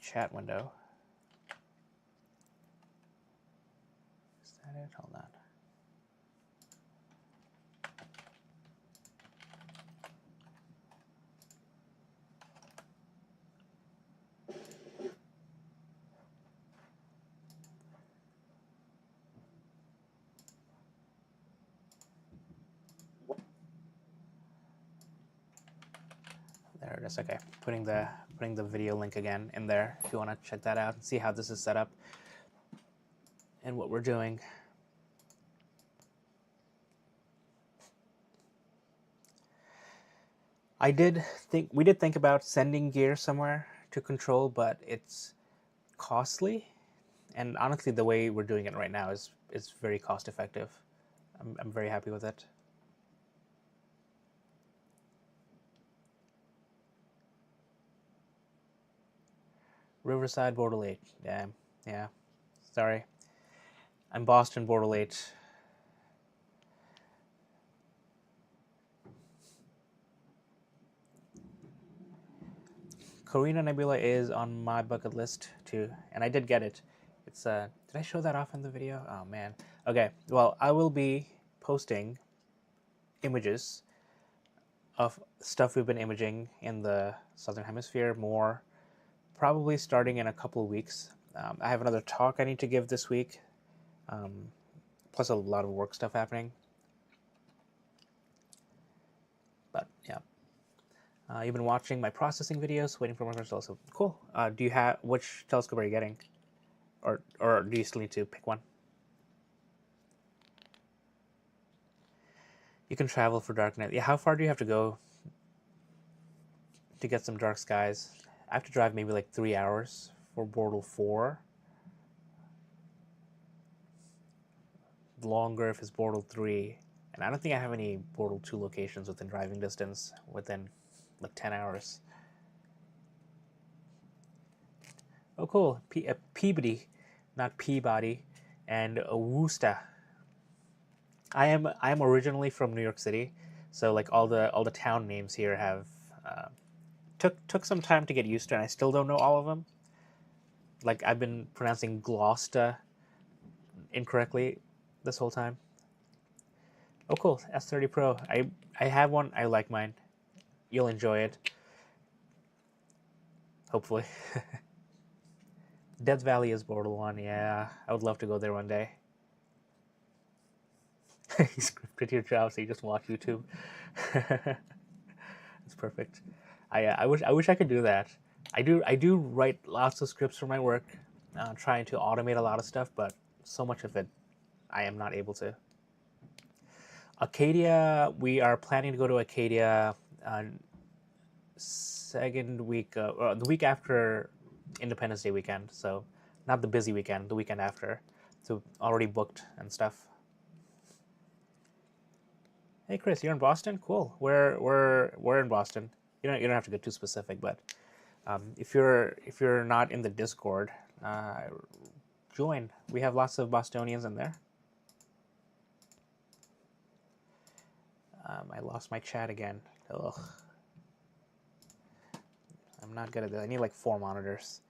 chat window. Is that it? Hold on. There it is. Okay, putting the video link again in there if you want to check that out and see how this is set up and what we're doing. We did think about sending gear somewhere to control, but it's costly, and honestly, the way we're doing it right now is very cost effective. I'm very happy with it. Riverside, Bortle 8. Yeah. Sorry. I'm Boston, Bortle 8. Carina Nebula is on my bucket list too, and I did get it. It's did I show that off in the video? Oh man. Okay. Well, I will be posting images of stuff we've been imaging in the Southern Hemisphere more, probably starting in a couple of weeks. I have another talk I need to give this week, plus a lot of work stuff happening. But yeah, you've been watching my processing videos, waiting for more results. So cool. Do you have which telescope are you getting, or do you still need to pick one? You can travel for dark night. Yeah, how far do you have to go to get some dark skies? I have to drive maybe like 3 hours for Bortle 4. longer if it's Portal 3. And I don't think I have any Portal 2 locations within driving distance within like 10 hours. Oh, cool. Peabody, not Peabody, and Worcester. I am originally from New York City, so like all the town names here have took some time to get used to, and I still don't know all of them. Like I've been pronouncing Gloucester incorrectly this whole time. Oh, cool. S30 Pro. I have one. I like mine. You'll enjoy it. Hopefully. Death Valley is Portal 1. Yeah, I would love to go there one day. You scripted your job, so you just watch YouTube. It's perfect. I wish I could do that. I do write lots of scripts for my work, trying to automate a lot of stuff, but so much of it I am not able to. Acadia, we are planning to go to Acadia second week, the week after Independence Day weekend. So not the busy weekend, the weekend after. So already booked and stuff. Hey Chris, you're in Boston? Cool. We're in Boston. You don't have to get too specific, but if you're not in the Discord, join. We have lots of Bostonians in there. I lost my chat again. Ugh. I'm not good at that. I need like 4 monitors.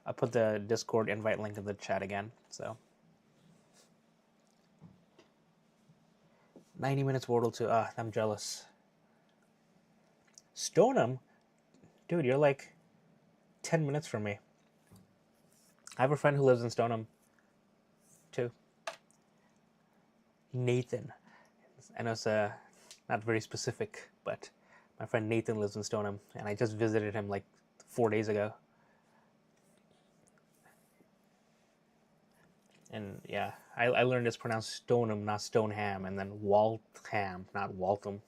I'll put the Discord invite link in the chat again. So 90 minutes Portal 2. I'm jealous. Stoneham? Dude, you're like 10 minutes from me. I have a friend who lives in Stoneham too. Nathan. I know it's not very specific, but my friend Nathan lives in Stoneham, and I just visited him like 4 days ago. And yeah, I learned it's pronounced Stoneham, not Stoneham, and then Waltham, not Waltham,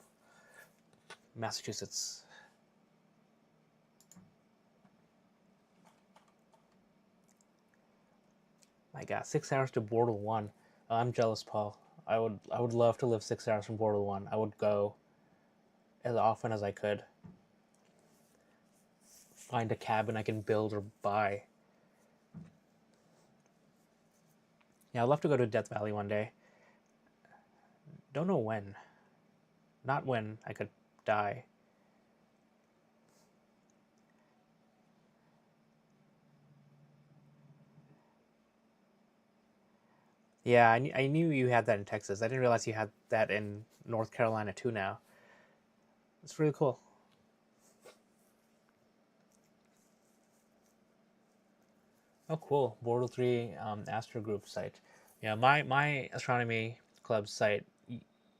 Massachusetts. My God, 6 hours to Portal 1. I'm jealous, Paul. I would love to live 6 hours from Portal 1. I would go as often as I could. Find a cabin I can build or buy. Yeah, I'd love to go to Death Valley one day. Don't know when. Not when I could die. Yeah, I knew you had that in Texas. I didn't realize you had that in North Carolina too now. It's really cool. Oh, cool. Portal 3 Astro Group site. Yeah, my astronomy club site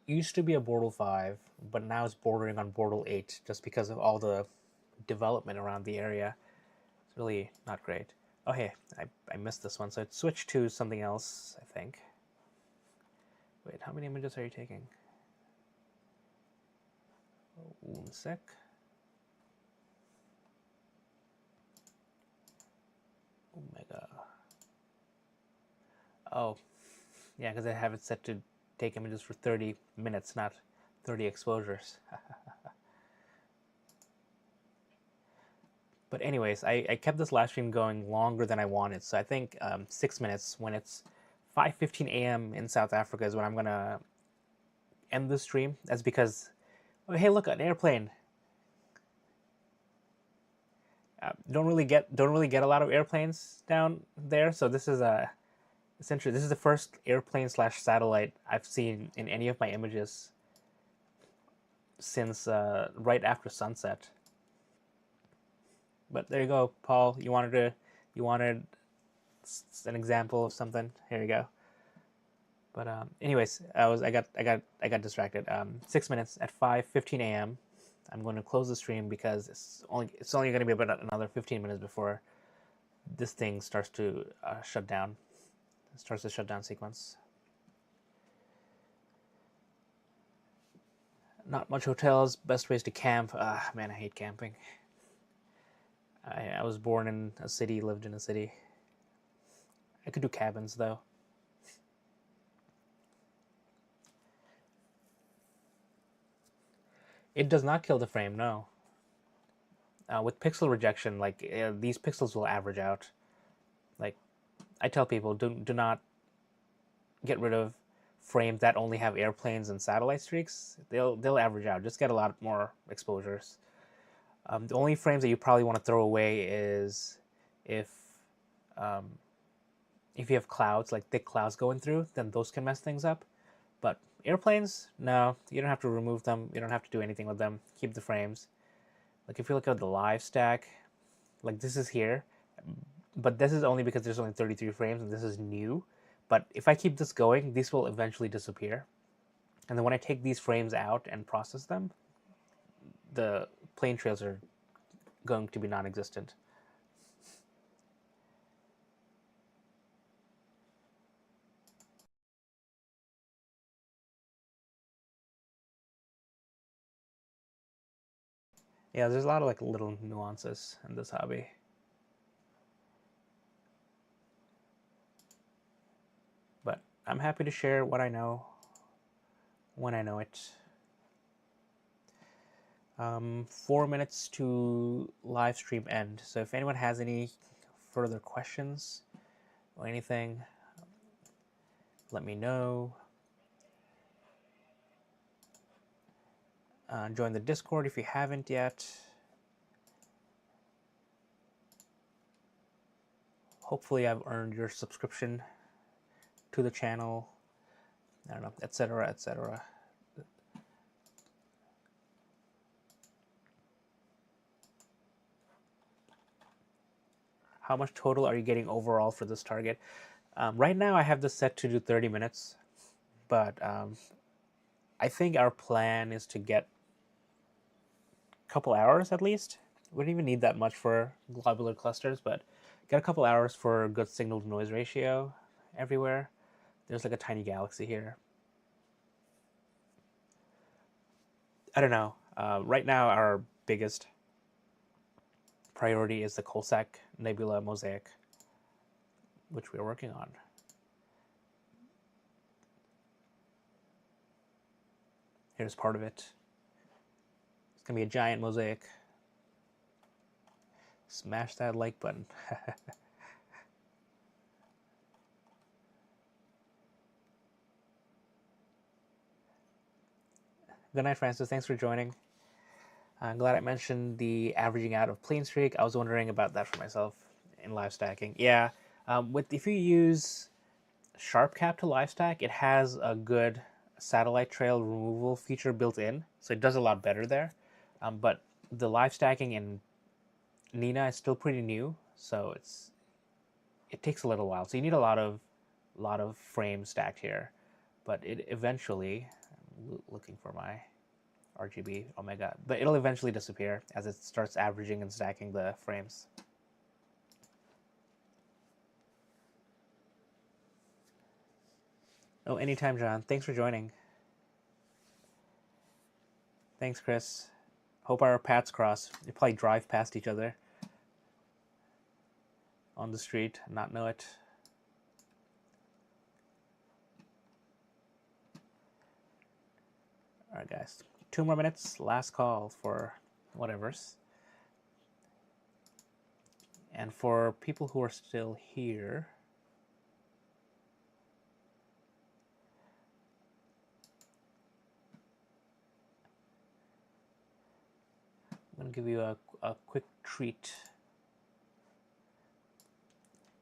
used to be a Portal 5, but now it's bordering on Portal 8 just because of all the development around the area. It's really not great. Oh, hey, I missed this one, so it switched to something else, I think. Wait, how many images are you taking? One sec. Omega. Oh, yeah, because I have it set to take images for 30 minutes, not 30 exposures. But anyways, I kept this live stream going longer than I wanted. So I think 6 minutes, when it's 5:15 a.m. in South Africa, is when I'm gonna end the stream. That's because, oh, hey, look, an airplane. Don't really get a lot of airplanes down there. So this is essentially this is the first airplane slash satellite I've seen in any of my images since right after sunset. But there you go, Paul. You wanted an example of something. Here you go. But anyways, I got distracted. 6 minutes at 5:15 a.m. I'm going to close the stream because it's only going to be about another 15 minutes before this thing starts to shut down. It starts the shutdown sequence. Not much hotels. Best ways to camp. Man, I hate camping. I was born in a city, lived in a city. I could do cabins though. It does not kill the frame, no. With pixel rejection, like these pixels will average out. Like I tell people, do not get rid of frames that only have airplanes and satellite streaks. They'll average out. Just get a lot more exposures. The only frames that you probably want to throw away is if um, if you have clouds, like thick clouds going through, then those can mess things up. But airplanes, no, you don't have to remove them. You don't have to do anything with them. Keep the frames. Like if you look at the live stack, like this is here, but this is only because there's only 33 frames and this is new. But if I keep this going, these will eventually disappear. And then when I take these frames out and process them, the plane trails are going to be non-existent. Yeah, there's a lot of like little nuances in this hobby. But I'm happy to share what I know when I know it. 4 minutes to live stream end. So if anyone has any further questions or anything, let me know. Join the Discord if you haven't yet. Hopefully I've earned your subscription to the channel. I don't know, etc., etc. How much total are you getting overall for this target? Right now I have this set to do 30 minutes, but I think our plan is to get a couple hours at least. We don't even need that much for globular clusters, but get a couple hours for good signal to noise ratio everywhere. There's like a tiny galaxy here. I don't know. Right now our biggest priority is the Coalsack Nebula mosaic, which we're working on. Here's part of it. It's gonna be a giant mosaic. Smash that like button. Good night, Francis. Thanks for joining. I'm glad I mentioned the averaging out of plane streak. I was wondering about that for myself in live stacking. Yeah, if you use SharpCap to live stack, it has a good satellite trail removal feature built in, so it does a lot better there. But the live stacking in Nina is still pretty new, so it takes a little while. So you need a lot of frames stacked here, but it eventually. I'm looking for my RGB omega, but it'll eventually disappear as it starts averaging and stacking the frames. Oh, anytime, John. Thanks for joining. Thanks, Chris. Hope our paths cross. You probably drive past each other on the street and not know it. All right, guys. 2 more minutes. Last call for whatever's. And for people who are still here, I'm going to give you a quick treat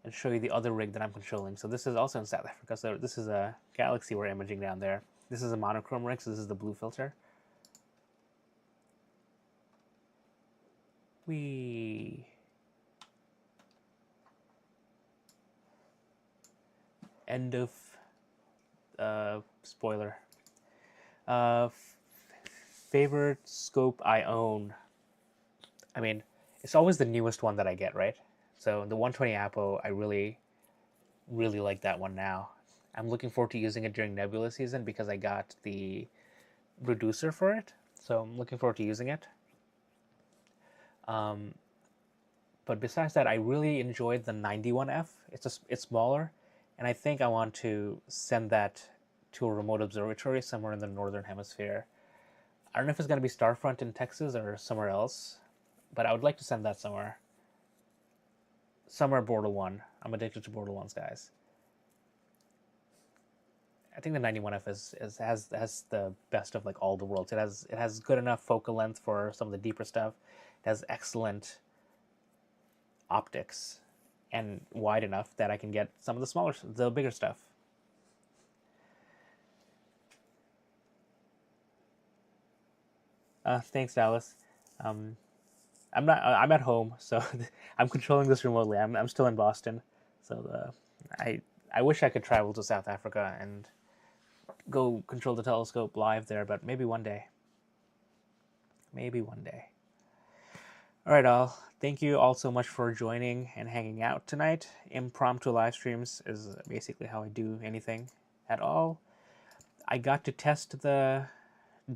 and show you the other rig that I'm controlling. So this is also in South Africa. So this is a galaxy we're imaging down there. This is a monochrome rig, so this is the blue filter. End of spoiler. Favorite scope I own. I mean, it's always the newest one that I get, right? So the 120 Apo, I really, really like that one now. I'm looking forward to using it during nebula season because I got the reducer for it. So I'm looking forward to using it. But besides that, I really enjoyed the 91F. It's smaller, and I think I want to send that to a remote observatory somewhere in the northern hemisphere. I don't know if it's going to be Starfront in Texas or somewhere else, but I would like to send that somewhere. Somewhere Border 1. I'm addicted to Border 1s, guys. I think the 91F has the best of like all the worlds. It has good enough focal length for some of the deeper stuff. It has excellent optics and wide enough that I can get some of the bigger stuff. Thanks, Dallas. I'm not. I'm at home, so I'm controlling this remotely. I'm still in Boston, so I wish I could travel to South Africa and go control the telescope live there, but maybe one day. Maybe one day. All right, all. Thank you all so much for joining and hanging out tonight. Impromptu live streams is basically how I do anything at all. I got to test the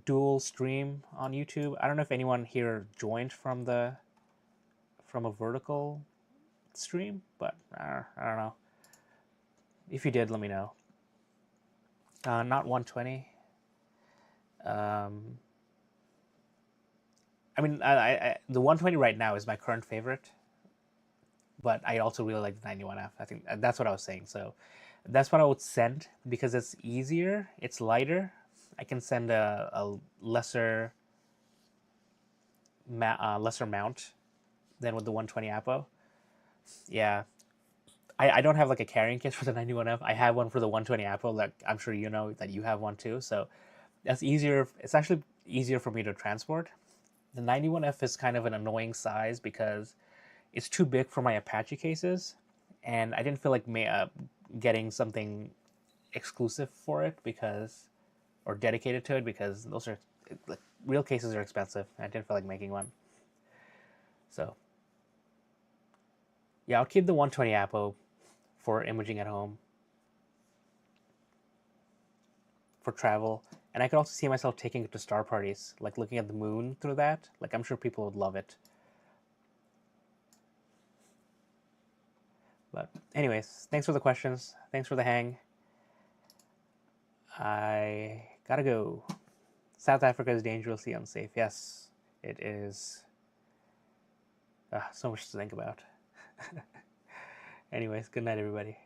dual stream on YouTube. I don't know if anyone here joined from a vertical stream, but I don't know. If you did, let me know. Not 120. I mean, the 120 right now is my current favorite, but I also really like the 91F. I think that's what I was saying. So that's what I would send because it's easier, it's lighter. I can send a lesser mount than with the 120 Apo. Yeah, I don't have like a carrying case for the 91F. I have one for the 120 Apo. Like I'm sure you know that you have one too. So that's easier. It's actually easier for me to transport. The 91F is kind of an annoying size because it's too big for my Apache cases, and I didn't feel like getting something exclusive for it or dedicated to it because those are like real cases are expensive. I didn't feel like making one. So yeah, I'll keep the 120 Apo for imaging at home, for travel, and I could also see myself taking it to star parties, like looking at the moon through that. Like I'm sure people would love it. But anyways, thanks for the questions. Thanks for the hang. I gotta go. South Africa is dangerously unsafe. Yes, it is. So much to think about. Anyways, good night, everybody.